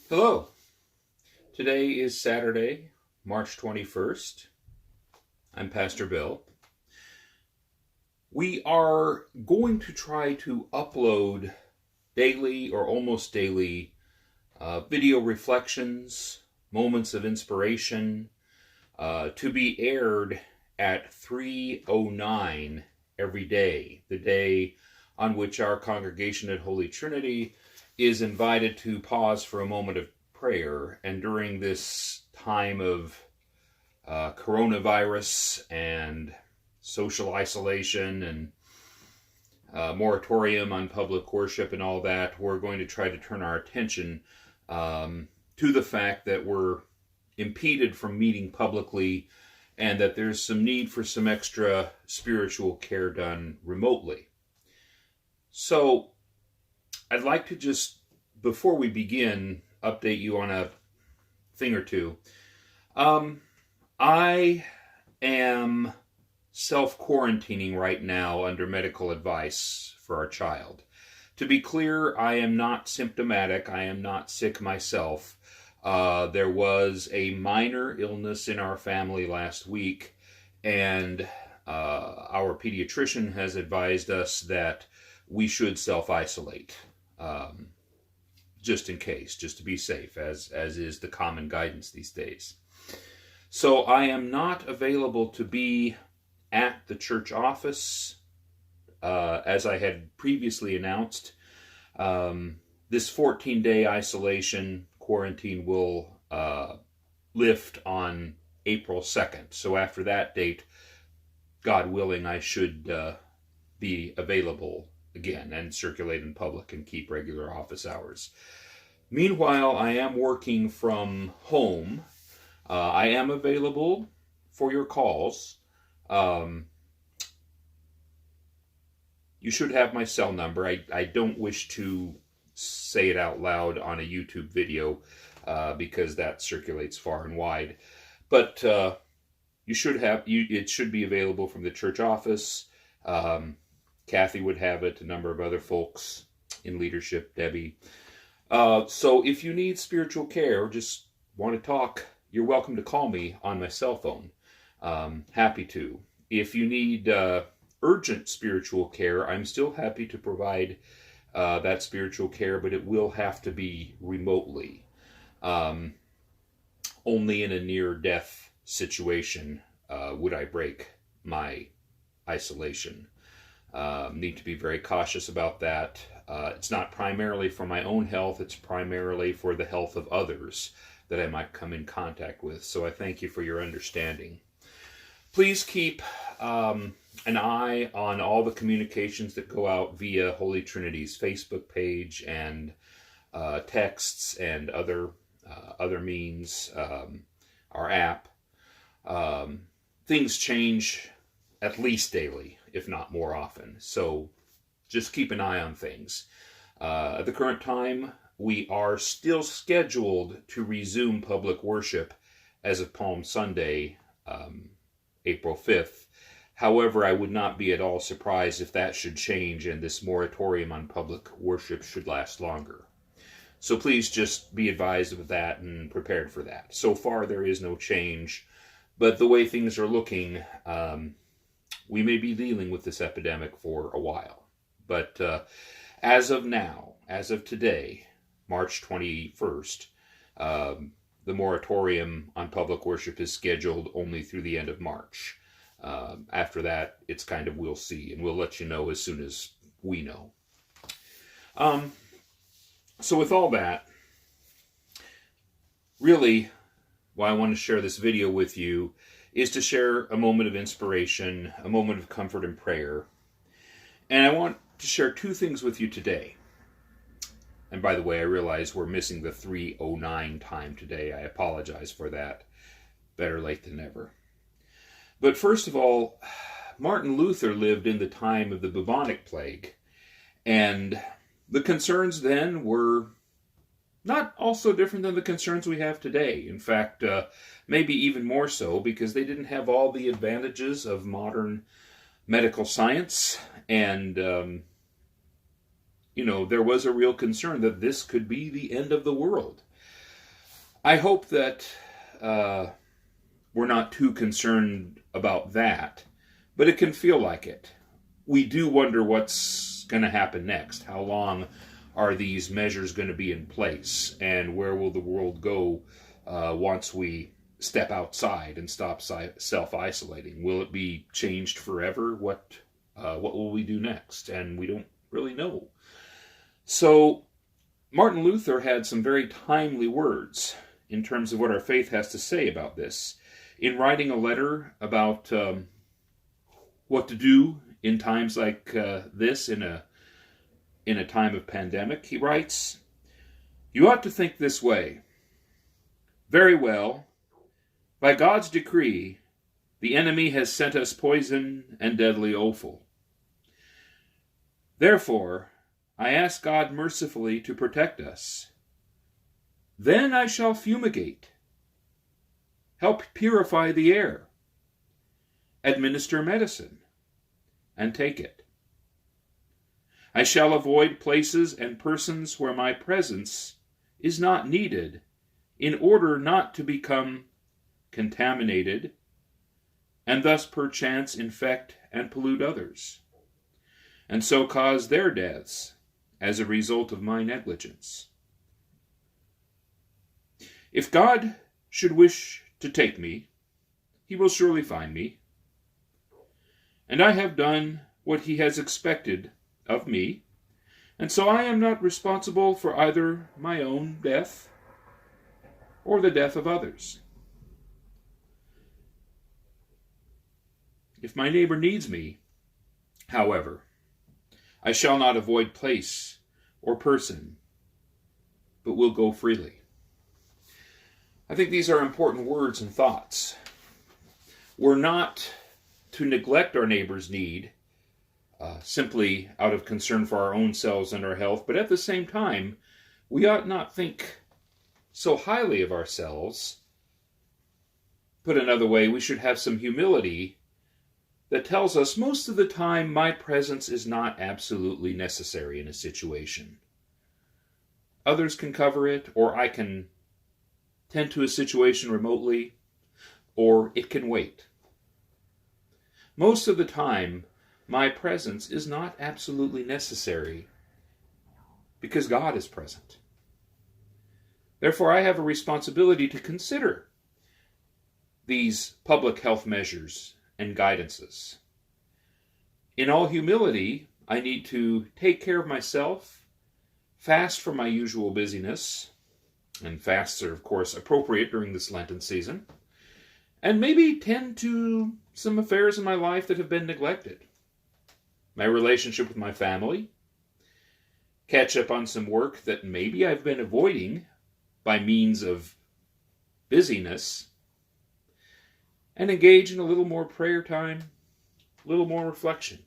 Hello. Today is Saturday, March 21st. I'm Pastor Bill. We are going to try to upload daily or almost daily video reflections, moments of inspiration, to be aired at 3:09 every day, the day on which our congregation at Holy Trinity is invited to pause for a moment of prayer. And during this time of coronavirus and social isolation and moratorium on public worship and all that, we're going to try to turn our attention to the fact that we're impeded from meeting publicly and that there's some need for some extra spiritual care done remotely. So I'd like to just, before we begin, update you on a thing or two. I am self-quarantining right now under medical advice for our child. To be clear, I am not symptomatic. I am not sick myself. There was a minor illness in our family last week, and our pediatrician has advised us that we should self-isolate, just in case, just to be safe, as is the common guidance these days. So I am not available to be at the church office, as I had previously announced. This 14-day isolation quarantine will lift on April 2nd. So after that date, God willing, I should be available again and circulate in public and keep regular office hours. Meanwhile, I am working from home. I am available for your calls. You should have my cell number. I don't wish to say it out loud on a YouTube video because that circulates far and wide. But it should be available from the church office. Kathy would have it, a number of other folks in leadership, Debbie. So if you need spiritual care or just want to talk, you're welcome to call me on my cell phone. Happy to. If you need urgent spiritual care, I'm still happy to provide that spiritual care, but it will have to be remotely. Only in a near-death situation would I break my isolation. Need to be very cautious about that. It's not primarily for my own health, it's primarily for the health of others that I might come in contact with. So I thank you for your understanding. Please keep an eye on all the communications that go out via Holy Trinity's Facebook page and texts and other means, our app. Things change at least daily, if not more often. So just keep an eye on things. At the current time, we are still scheduled to resume public worship as of Palm Sunday, April 5th. However, I would not be at all surprised if that should change and this moratorium on public worship should last longer. So please just be advised of that and prepared for that. So far, there is no change, but the way things are looking, we may be dealing with this epidemic for a while. But as of now, as of today, March 21st, the moratorium on public worship is scheduled only through the end of March. After that, it's kind of we'll see, and we'll let you know as soon as we know. So with all that, really, why I want to share this video with you is to share a moment of inspiration, a moment of comfort and prayer. And I want to share two things with you today. And by the way, I realize we're missing the 3:09 time today. I apologize for that. Better late than never. But first of all, Martin Luther lived in the time of the bubonic plague. And the concerns then were not also different than the concerns we have today. In fact, maybe even more so, because they didn't have all the advantages of modern medical science. And, there was a real concern that this could be the end of the world. I hope that we're not too concerned about that, but it can feel like it. We do wonder what's going to happen next. How long are these measures going to be in place, and where will the world go once we step outside and stop self-isolating? Will it be changed forever? What will we do next? And we don't really know. So Martin Luther had some very timely words in terms of what our faith has to say about this. In writing a letter about what to do in times like this, in a time of pandemic, he writes, "You ought to think this way. Very well. By God's decree, the enemy has sent us poison and deadly offal. Therefore, I ask God mercifully to protect us. Then I shall fumigate, help purify the air, administer medicine, and take it. I shall avoid places and persons where my presence is not needed, in order not to become contaminated, and thus perchance infect and pollute others, and so cause their deaths as a result of my negligence. If God should wish to take me, he will surely find me, and I have done what he has expected of me, and so I am not responsible for either my own death or the death of others. If my neighbor needs me, however, I shall not avoid place or person, but will go freely." I think these are important words and thoughts. We're not to neglect our neighbor's need simply out of concern for our own selves and our health, but at the same time, we ought not think so highly of ourselves. Put another way, we should have some humility that tells us most of the time my presence is not absolutely necessary in a situation. Others can cover it, or I can tend to a situation remotely, or it can wait. Most of the time, my presence is not absolutely necessary because God is present. Therefore, I have a responsibility to consider these public health measures and guidances. In all humility, I need to take care of myself, fast from my usual busyness, and fasts are, of course, appropriate during this Lenten season, and maybe tend to some affairs in my life that have been neglected. My relationship with my family, catch up on some work that maybe I've been avoiding by means of busyness, and engage in a little more prayer time, a little more reflection.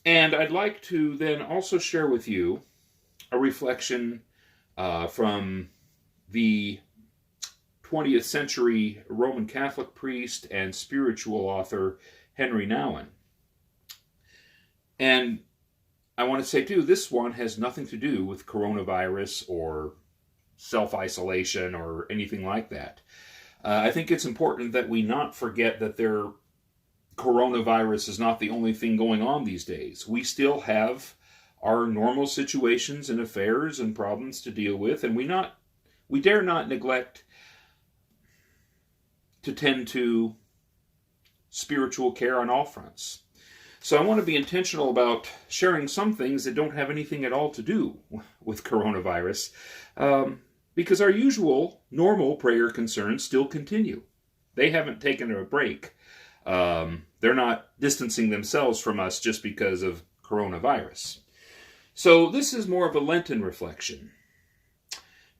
And I'd like to then also share with you a reflection from the 20th century Roman Catholic priest and spiritual author Henry Nouwen. And I want to say too, this one has nothing to do with coronavirus or self-isolation or anything like that. I think it's important that we not forget that coronavirus is not the only thing going on these days. We still have our normal situations and affairs and problems to deal with, and we dare not neglect to tend to spiritual care on all fronts. So I want to be intentional about sharing some things that don't have anything at all to do with coronavirus, because our usual normal prayer concerns still continue. They haven't taken a break. They're not distancing themselves from us just because of coronavirus. So this is more of a Lenten reflection.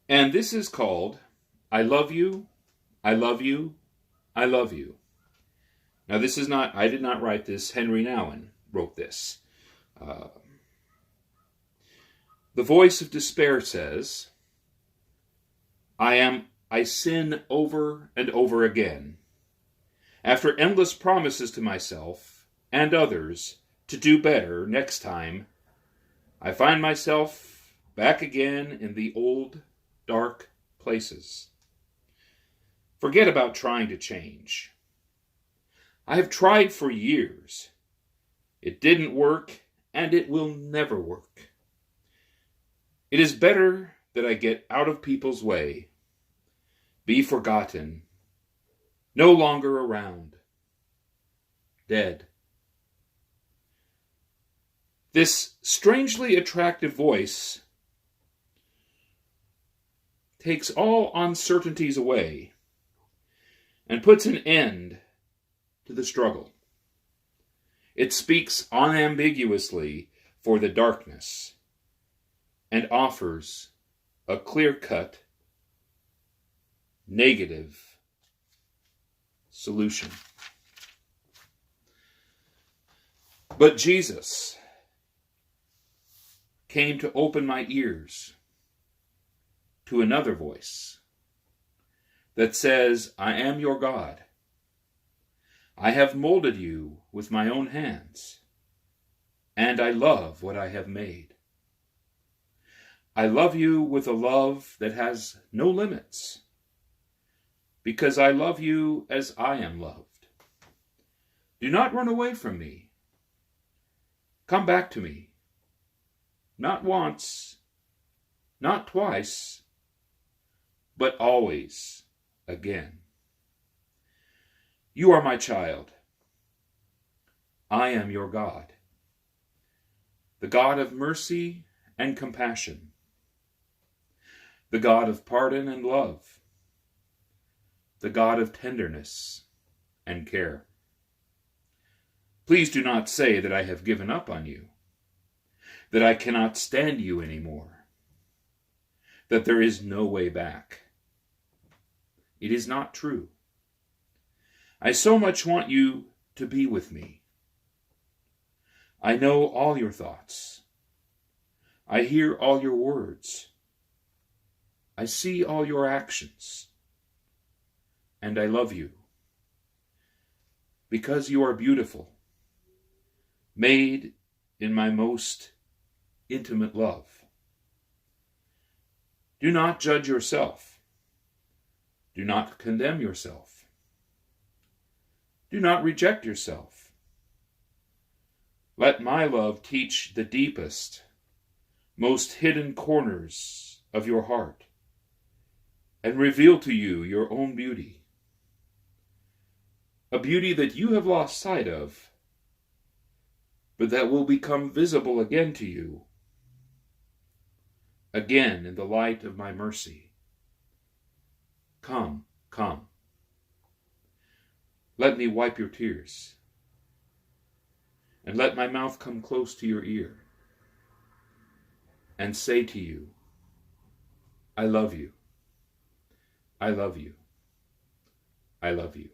And this is called, I Love You, I Love You, I Love You. Now this is not, I did not write this, Henry Nouwen wrote this. The voice of despair says, I sin over and over again. After endless promises to myself and others to do better next time, I find myself back again in the old dark places. Forget about trying to change. I have tried for years. It didn't work, and it will never work. It is better that I get out of people's way, be forgotten, no longer around, dead. This strangely attractive voice takes all uncertainties away and puts an end to the struggle. It speaks unambiguously for the darkness and offers a clear-cut, negative solution. But Jesus came to open my ears to another voice that says, I am your God. I have molded you with my own hands, and I love what I have made. I love you with a love that has no limits, because I love you as I am loved. Do not run away from me. Come back to me. Not once, not twice, but always again. You are my child. I am your God, the God of mercy and compassion, the God of pardon and love, the God of tenderness and care. Please do not say that I have given up on you, that I cannot stand you anymore, that there is no way back. It is not true. I so much want you to be with me. I know all your thoughts. I hear all your words. I see all your actions. And I love you. Because you are beautiful, made in my most intimate love. Do not judge yourself. Do not condemn yourself. Do not reject yourself. Let my love teach the deepest, most hidden corners of your heart and reveal to you your own beauty. A beauty that you have lost sight of, but that will become visible again to you, again in the light of my mercy. Come, come. Let me wipe your tears, and let my mouth come close to your ear, and say to you, I love you, I love you, I love you.